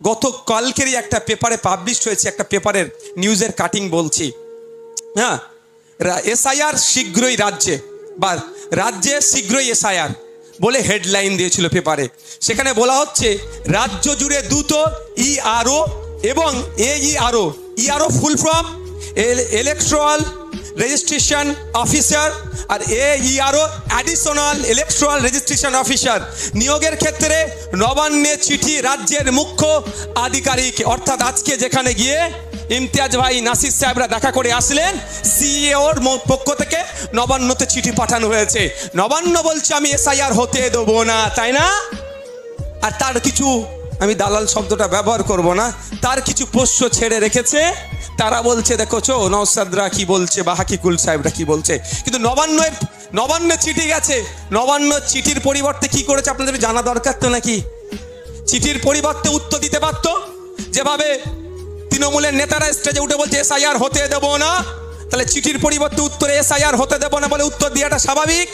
গতকালকেরই একটা পেপারে পাবলিশ হয়েছে, একটা পেপারের নিউজের কাটিং বলছি। হ্যাঁ, এসআইআর শীঘ্রই রাজ্যে, বা রাজ্যে শীঘ্রই এসআইআর বলে হেডলাইন দিয়েছিল পেপারে। সেখানে বলা হচ্ছে রাজ্য জুড়ে দ্রুত ইআরও এবং AERO. ERO full form electoral registration officer, আর AERO additional electoral registration officer নিয়োগের ক্ষেত্রে নবান্নে চিঠি রাজ্যের মুখ্য আধিকারিক। অর্থাৎ আজকে যেখানে গিয়ে ইমতিয়াজ ভাই নাসির সাহেবরা দেখা করে আসলেন, সিইওর পক্ষ থেকে নবান্নতে চিঠি পাঠানো হয়েছে। নবান্ন বলছে আমি এসআইআর হতে দেবো না, তাই না? আর তার কিছু, আমি দালাল শব্দটা ব্যবহার করব না, তার কিছু পোষ্য ছেড়ে রেখেছে। তারা বলছে দেখোছো নওশাদরা কি বলছে বা হাকিকুল সাহেবরা কি বলছে। কিন্তু নবান্নে চিঠি গেছে, নবান্ন চিঠির পরিবর্তে কি করেছে আপনাদের জানা দরকার তো নাকি? চিঠির পরিবর্তে উত্তর দিতে পারত, যেভাবে তৃণমূলের নেতারা স্টেজে উঠে বলছে এসআইআর হতে দেব না, তাহলে চিঠির পরিবর্তে উত্তরে এসআইআর হতে দেব না বলে উত্তর দেওয়াটা স্বাভাবিক।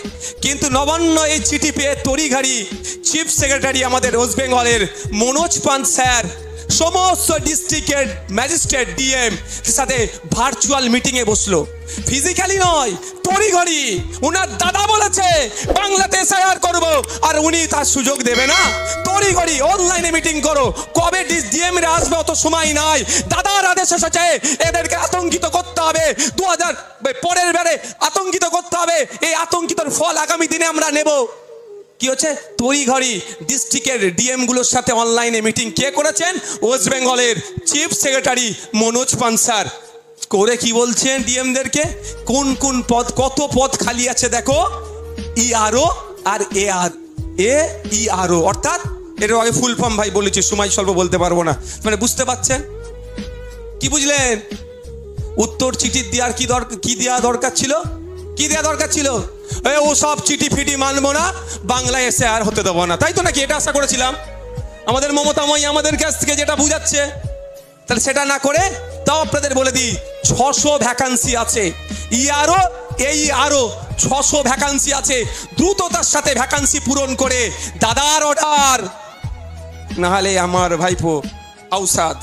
কিন্তু নবান্ন এই চিঠি পেয়ে তড়িঘড়ি চিফ সেক্রেটারি আমাদের ওয়েস্ট বেঙ্গলের মনোজ পান্ত স্যার সমস্ত ডিস্ট্রিক্টের ম্যাজিস্ট্রেট ডিএম সাথে ভার্চুয়াল মিটিংয়ে বসলো, ফিজিক্যালি নয়, তড়িঘড়ি। উনার দাদা বলেছে বাংলাতে এসআইআর করবো, আর উনি তার সুযোগ দেবে না। তড়িঘড়ি অনলাইনে মিটিং করো, কবে ডিএমরা আসবে অত সময় নাই। দাদার আদেশ এসেছে, এদেরকে আতঙ্কিত করতে হবে, 2000 পরের বারে আতঙ্কিত করতে হবে। এই আতঙ্কিতর ফল আগামী দিনে আমরা নেব। কি হচ্ছে? তড়িঘড়ি ডিস্ট্রিক্টের ডিএম গুলোর সাথে অনলাইনে মিটিং কে করেছেন? ওয়েস্ট বেঙ্গলের chief secretary Manoj Pant sir করে কি বলছেন ডিএমদেরকে, কোন কোন পদ, কত পদ খালি আছে দেখো, ইআরও আর এইআরও। অর্থাৎ এর আগে ফুল ফর্ম ভাই বলেছি, সময় স্বল্প বলতে পারবো না, মানে বুঝতে পারছেন? কি বুঝলেন? উত্তর চিঠি দেওয়ার কি দেওয়া দরকার ছিল? কি দেওয়া দরকার ছিল? ও সব চিঠি ফিটি মানবো না, বাংলায় এসে আর হতে দেবো না, তাই তো নাকি? এটা আশা করেছিলাম আমাদের মমতাময়ী আমাদের কাছ থেকে যেটা বুঝাচ্ছে। তাহলে সেটা না করে, তাও আপনাদের বলে দিই 600 ভ্যাকান্সি আছে, ইআরও এইআরও 600 ভ্যাকান্সি আছে। দ্রুততার সাথে ভ্যাকান্সি পূরণ করে দাদার অর্ডার, নাহলে আমার ভাইপো আউসাদ